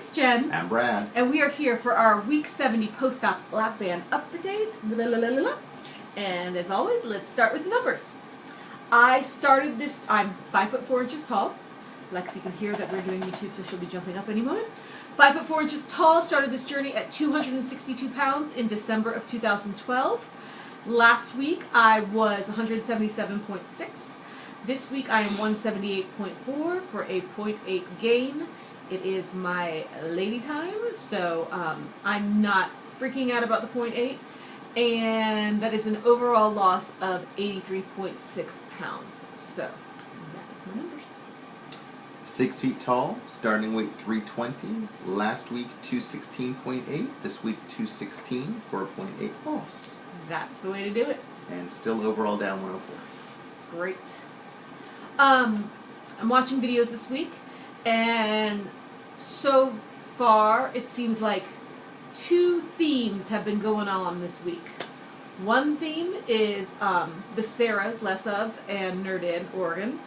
it's Jen. I'm Brad. And we are here for our Week 70 post-op lap band update. And as always, let's start with the numbers. I started this, I'm 5 foot 4 inches tall. Lexi can hear that we're doing YouTube, so she'll be jumping up any moment. 5 foot 4 inches tall, started this journey at 262 pounds in December of 2012. Last week I was 177.6. This week I am 178.4 for a 0.8 gain. It is my lady time, so I'm not freaking out about the 0.8. And that is an overall loss of 83.6 pounds. So that is my numbers. 6 feet tall, starting weight 320. Last week 216.8. This week 216 for a 0.8 loss. That's the way to do it. And still overall down 104. Great. I'm watching videos this week, and so far it seems like 2 themes have been going on this week. One theme is the Sarahs, Less Of, and Nerd In, Oregon,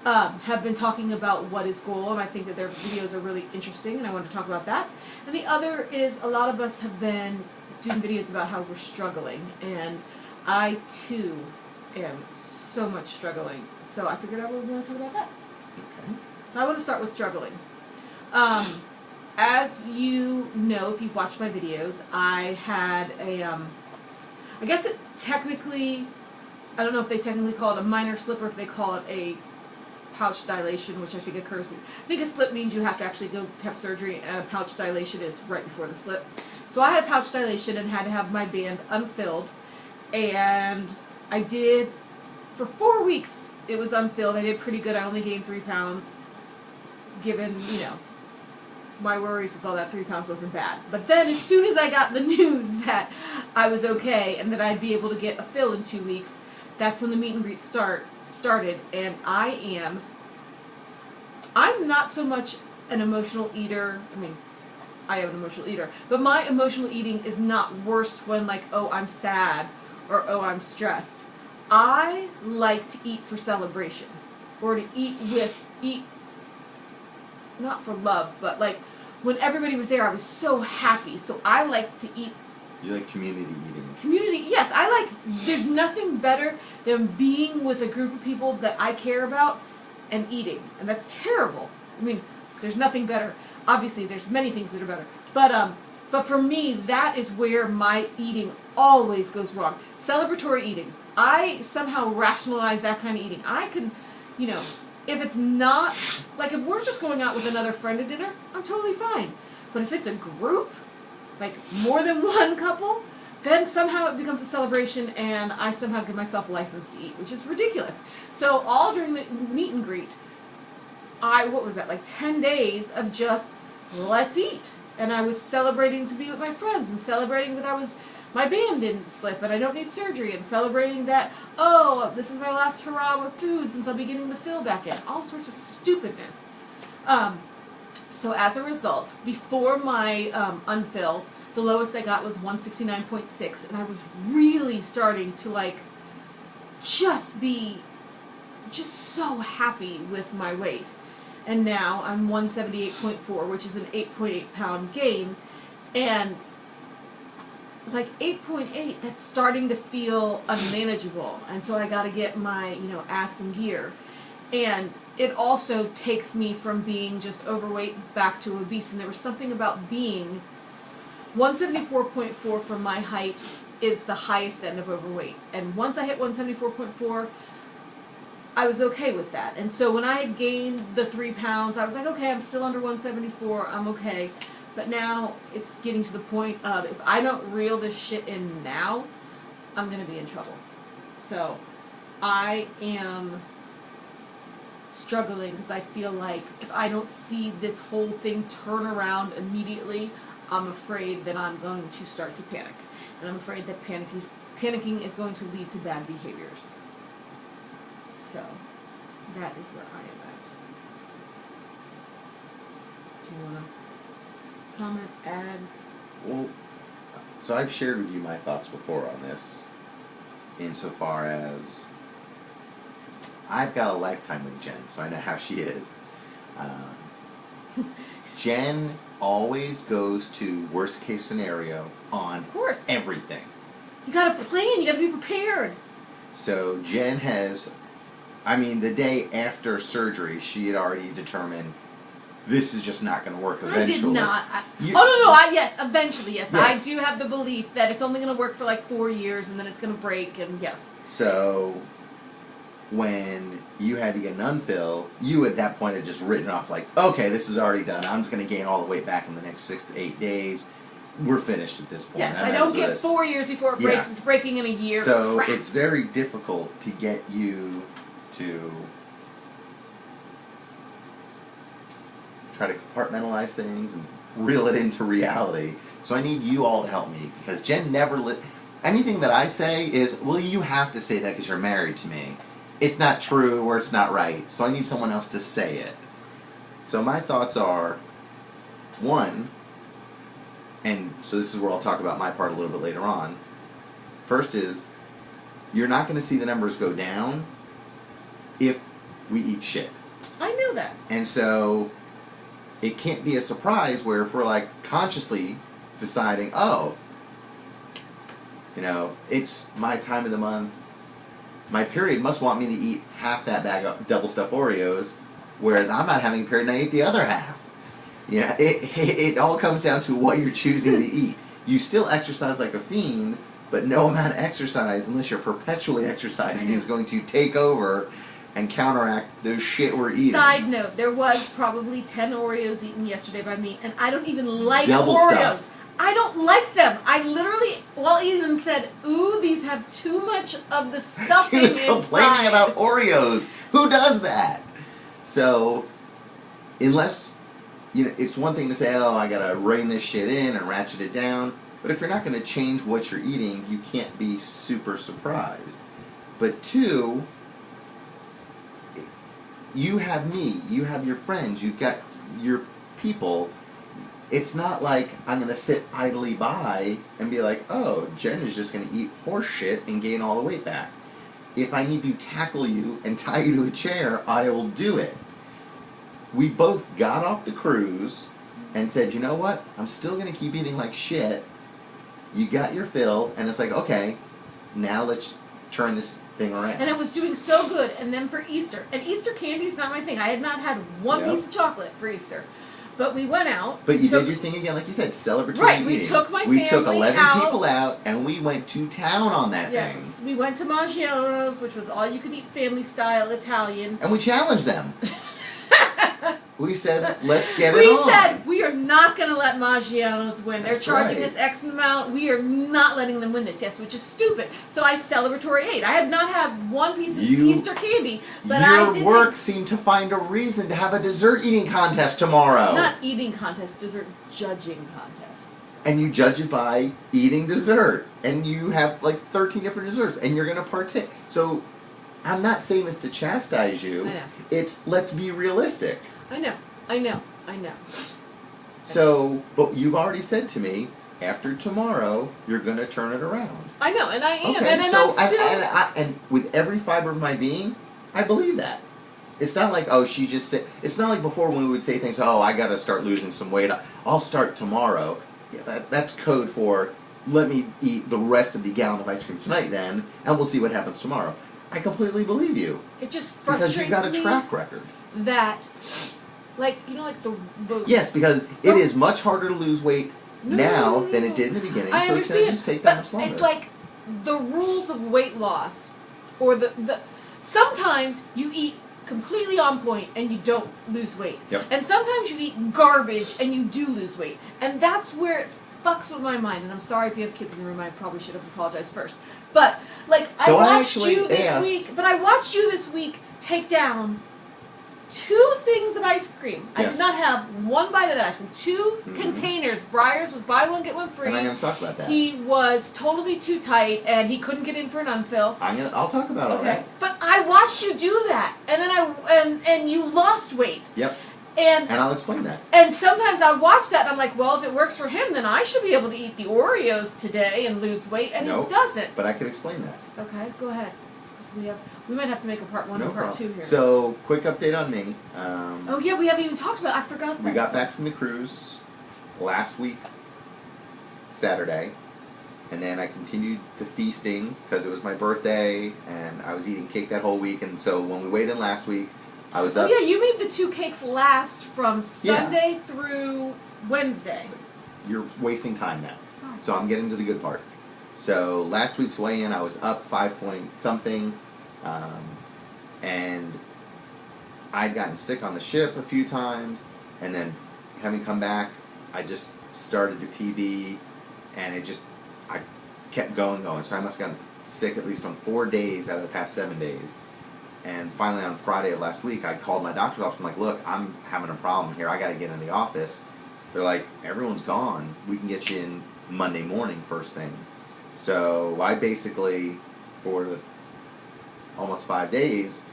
have been talking about what is goal, and I think that their videos are really interesting, and I want to talk about that. And the other is a lot of us have been doing videos about how we're struggling, and I too am so much struggling. So I figured I would want to talk about that. Okay. So I want to start with struggling. As you know, if you've watched my videos, I had a, I guess it technically, I don't know if they technically call it a minor slip or if they call it a pouch dilation, which I think occurs. I think a slip means you have to actually go have surgery, and a pouch dilation is right before the slip. So I had a pouch dilation and had to have my band unfilled, and I did, for 4 weeks, it was unfilled. I did pretty good. I only gained 3 pounds, given, you know, my worries with all that 3 pounds wasn't bad. But then as soon as I got the news that I was okay and that I'd be able to get a fill in 2 weeks, that's when the meet and greet started. And I'm not so much an emotional eater. I mean, I am an emotional eater. But my emotional eating is not worst when, like, oh, I'm sad or oh, I'm stressed. I like to eat for celebration, or to eat not for love, but like when everybody was there, I was so happy. So I like to eat. You like community eating? Community, yes. I like, there's nothing better than being with a group of people that I care about and eating. And that's terrible. I mean, there's nothing better. Obviously, there's many things that are better. But for me, that is where my eating always goes wrong. Celebratory eating. I somehow rationalize that kind of eating. I can, you know, if it's not, like if we're just going out with another friend to dinner, I'm totally fine. But if it's a group, like more than one couple, then somehow it becomes a celebration and I somehow give myself a license to eat, which is ridiculous. So all during the meet and greet, what was that, like 10 days of just, let's eat. And I was celebrating to be with my friends and celebrating that my band didn't slip and I don't need surgery, and celebrating that, oh, this is my last hurrah with food since I'll be getting the fill back in. All sorts of stupidness. So as a result, before my unfill, the lowest I got was 169.6, and I was really starting to like just so happy with my weight. And now I'm 178.4, which is an 8.8 pound gain, and like 8.8, that's starting to feel unmanageable, and so I got to get my, you know, ass in gear. And it also takes me from being just overweight back to obese, and there was something about being 174.4 for my height is the highest end of overweight, and once I hit 174.4, I was okay with that. And so when I had gained the 3 pounds, I was like, okay, I'm still under 174, I'm okay. But now it's getting to the point of, if I don't reel this shit in now, I'm going to be in trouble. So I am struggling because I feel like if I don't see this whole thing turn around immediately, I'm afraid that I'm going to start to panic. And I'm afraid that panicking is going to lead to bad behaviors. So that is where I am at. Do you want to comment, add? Well, so I've shared with you my thoughts before on this, insofar as I've got a lifetime with Jen, so I know how she is. Jen always goes to worst case scenario on Of course. everything. You gotta plan, you gotta be prepared. So Jen has, the day after surgery, she had already determined this is just not going to work eventually. I did not. You- Yes, eventually, yes. Yes. I do have the belief that it's only going to work for like 4 years and then it's going to break, and yes. So when you had to get an unfill, you at that point had just written off like, okay, this is already done. I'm just going to gain all the weight back in the next 6 to 8 days. We're finished at this point. Yes, And I that don't was get this. 4 years before it breaks. Yeah. It's breaking in a year. So Crap. it's very difficult to get you to try to compartmentalize things and reel it into reality. So I need you all to help me, because Jen never anything that I say is, well, you have to say that because you're married to me. It's not true or it's not right. So I need someone else to say it. So my thoughts are, one, and so this is where I'll talk about my part a little bit later on. First is, you're not going to see the numbers go down if we eat shit. I knew that. And so it can't be a surprise where if we're like consciously deciding, oh, it's my time of the month, my period must want me to eat half that bag of double stuffed Oreos, whereas I'm not having a period and I ate the other half. It all comes down to what you're choosing to eat. You still exercise like a fiend, but no amount of exercise, unless you're perpetually exercising, is going to take over and counteract the shit we're eating. Side note, there was probably 10 Oreos eaten yesterday by me, and I don't even like Double Oreos. stuff. I don't like them. I literally, while eating them, said, ooh, these have too much of the stuffing She was inside. complaining about Oreos. Who does that? So, unless, it's one thing to say, oh, I gotta rein this shit in and ratchet it down. But if you're not gonna change what you're eating, you can't be super surprised. But two, you have me, you have your friends, you've got your people. It's not like I'm going to sit idly by and be like, oh, Jen is just going to eat horse shit and gain all the weight back. If I need to tackle you and tie you to a chair, I will do it. We both got off the cruise and said, you know what? I'm still going to keep eating like shit. You got your fill, and it's like, okay, now let's turn this thing around. And it was doing so good, and then for Easter. And Easter candy is not my thing. I had not had one Yep. piece of chocolate for Easter. But we went out. But you took- did your thing again, like you said, celebratory Right, we eating. took my We took family 11 out. people out, and we went to town on that Yes, thing. we went to Maggiano's, which was all-you-could-eat family-style Italian. And we challenged them. We said, let's get it We on. said, we are not going to let Maggiano's win. They're That's charging right. us X amount. We are not letting them win this, yes, which is stupid. So I celebratory ate. I have not had one piece of You- Easter candy, but I Your did work seemed to find a reason to have a dessert eating contest tomorrow. not eating contest, dessert judging contest. And you judge it by eating dessert. And you have like 13 different desserts, and you're going to partake. So I'm not saying this to chastise you. I know. It's let's be realistic. I know. So, but you've already said to me, after tomorrow, you're going to turn it around. I know, and I am. Okay, and so I'm still... and with every fiber of my being, I believe that. It's not like, oh, she just said. It's not like before when we would say things. Oh, I got to start losing some weight. I'll start tomorrow. Yeah, that's code for let me eat the rest of the gallon of ice cream tonight, then, and we'll see what happens tomorrow. I completely believe you It just because frustrates you've got a me track record. that, like, like the Yes, because it is much harder to lose weight now than it did in the beginning. I So it's going understand, to just take but that much longer. it's like the rules of weight loss, or the sometimes you eat completely on point and you don't lose weight, Yep. and sometimes you eat garbage and you do lose weight, and that's where it fucks with my mind. And I'm sorry if you have kids in the room. I probably should have apologized first, but like So I I watched actually you this asked- week. But I watched you this week take down 2 things of ice cream. I Yes. did not have one bite of that ice cream. 2 Mhm. containers. Breyers was buy one get one free. and I'm going to talk about that. He was totally too tight, and he couldn't get in for an unfill. I'll talk about all Okay, that. but I watched you do that, and then and you lost weight, Yep, and and I'll explain that. sometimes I watch that, and I'm like, well, if it works for him, then I should be able to eat the Oreos today and lose weight, and Nope. he doesn't. But I can explain that. Okay, go ahead. 'Cause we might have to make a part 1 No and part problem. 2 here. So, quick update on me. Oh yeah, we haven't even talked about. I forgot that. We got back from the cruise. last week, Saturday, and then I continued the feasting because it was my birthday, and I was eating cake that whole week. And so when we weighed in last week, I was Oh up. yeah, you made the 2 cakes last from Sunday through Wednesday. You're wasting time now. Sorry. So I'm getting to the good part. So last week's weigh-in, I was up 5 point something, and I'd gotten sick on the ship a few times, and then having come back, I just started to PB, and I kept going. So I must have gotten sick at least on 4 days out of the past 7 days. And finally on Friday of last week, I called my doctor's office. I'm like, look, I'm having a problem here. I got to get in the office. They're like, everyone's gone. We can get you in Monday morning first thing. So I basically, for almost 5 days,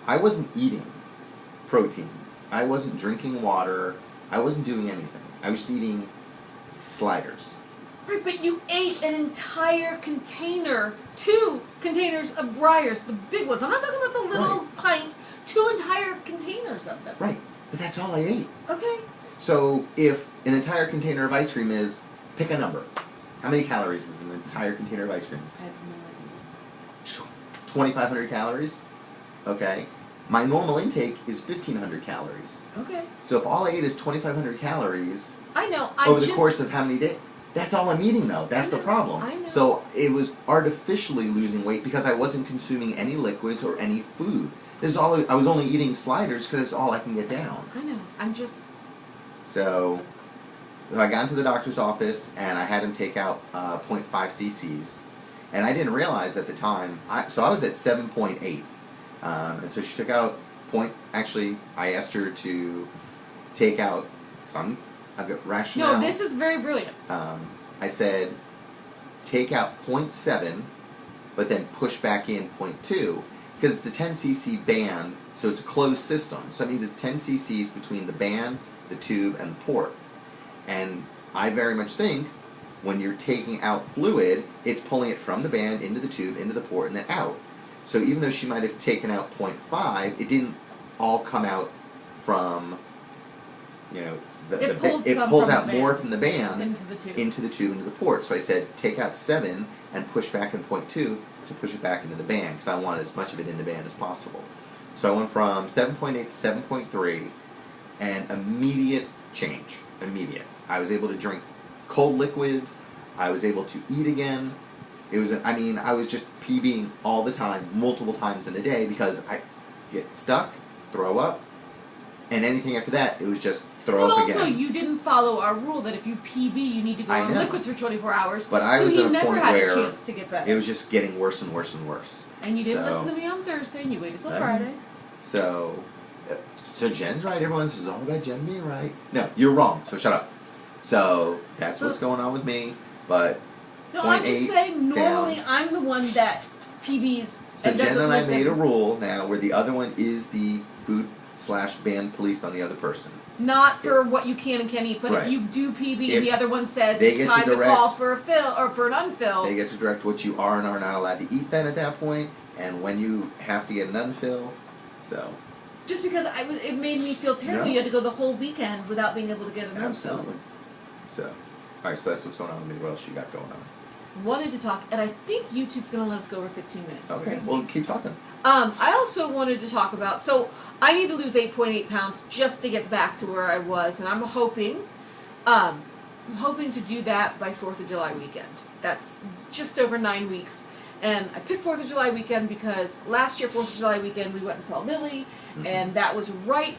I wasn't eating protein. I wasn't drinking water. I wasn't doing anything. I was just eating sliders. Right, but you ate an entire container, 2 containers of Breyers, the big ones. I'm not talking about the little pint, 2 entire containers of them. Right, but that's all I ate. Okay. So if an entire container of ice cream is, pick a number. How many calories is an entire container of ice cream? I have no idea. 2,500 calories. Okay. My normal intake is 1,500 calories. Okay. So if all I ate is 2,500 calories I know. over the course of how many days? That's all I'm eating though. That's the problem. I know. So it was artificially losing weight because I wasn't consuming any liquids or any food. This is all I was only eating sliders because it's all I can get down. I know. I'm just. So I got into the doctor's office and I had him take out 0.5 cc's, and I didn't realize at the time. So I was at 7.8, and so she took out Actually, I asked her to take out. Because I've got rationale. No, this is very brilliant. I said, take out 0.7, but then push back in 0.2, because it's a 10 cc band, so it's a closed system. So that means it's 10 cc's between the band, the tube, and the port. And I very much think when you're taking out fluid, it's pulling it from the band into the tube, into the port, and then out. So even though she might have taken out 0.5, it didn't all come out from, it pulls out more from the band into the tube, into the port. So I said, take out 7 and push back in 0.2 to push it back into the band, because I wanted as much of it in the band as possible. So I went from 7.8 to 7.3, and immediate change. Immediate. I was able to drink cold liquids. I was able to eat again. I was just PBing all the time, multiple times in a day, because I get stuck, throw up, and anything after that, it was just throw up again. But also, you didn't follow our rule that if you PB, you need to go on liquids for 24 hours. But I was so at a point had where a chance to get better. It was just getting worse and worse and worse. And you didn't listen to me on Thursday, and you waited till I Friday. So Jen's right. Everyone says it's all about Jen being right. No, you're wrong. So shut up. So that's what's going on with me. But no, I'm just saying. Normally, down. I'm the one that PBs. So and Jen and I listen. made a rule now where the other one is the food/band police on the other person. Not for what you can and can't eat, but Right. if you do PB If and the other one says they it's get time to to direct- call for a fill or for an unfill. They get to direct what you are and are not allowed to eat then at that point, and when you have to get an unfill. So. Just because it made me feel terrible. No. You had to go the whole weekend without being able to get an unfill. Absolutely. So, all right. So that's what's going on with me. What else you got going on? Wanted to talk, and I think YouTube's going to let us go over 15 minutes. Okay. Well, keep talking. I also wanted to talk about, so I need to lose 8.8 pounds just to get back to where I was, and I'm hoping to do that by 4th of July weekend. That's just over 9 weeks. And I picked 4th of July weekend because last year, 4th of July weekend, we went and saw Lily, and that was right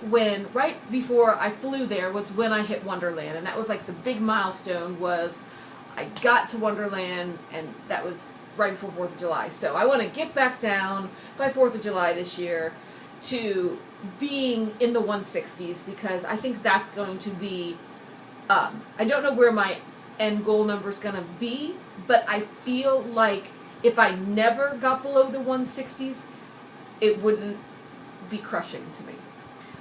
before I flew there was when I hit Wonderland, and that was like the big milestone was I got to Wonderland, and that was right before 4th of July. So I want to get back down by 4th of July this year to being in the 160s, because I think that's going to be, I don't know where my end goal number is going to be, but I feel like if I never got below the 160s, it wouldn't be crushing to me.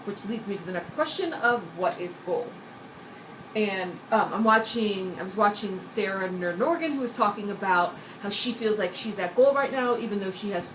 Which leads me to the next question of what is goal. And I was watching Sarah Norgan, who was talking about how she feels like she's at goal right now, even though she has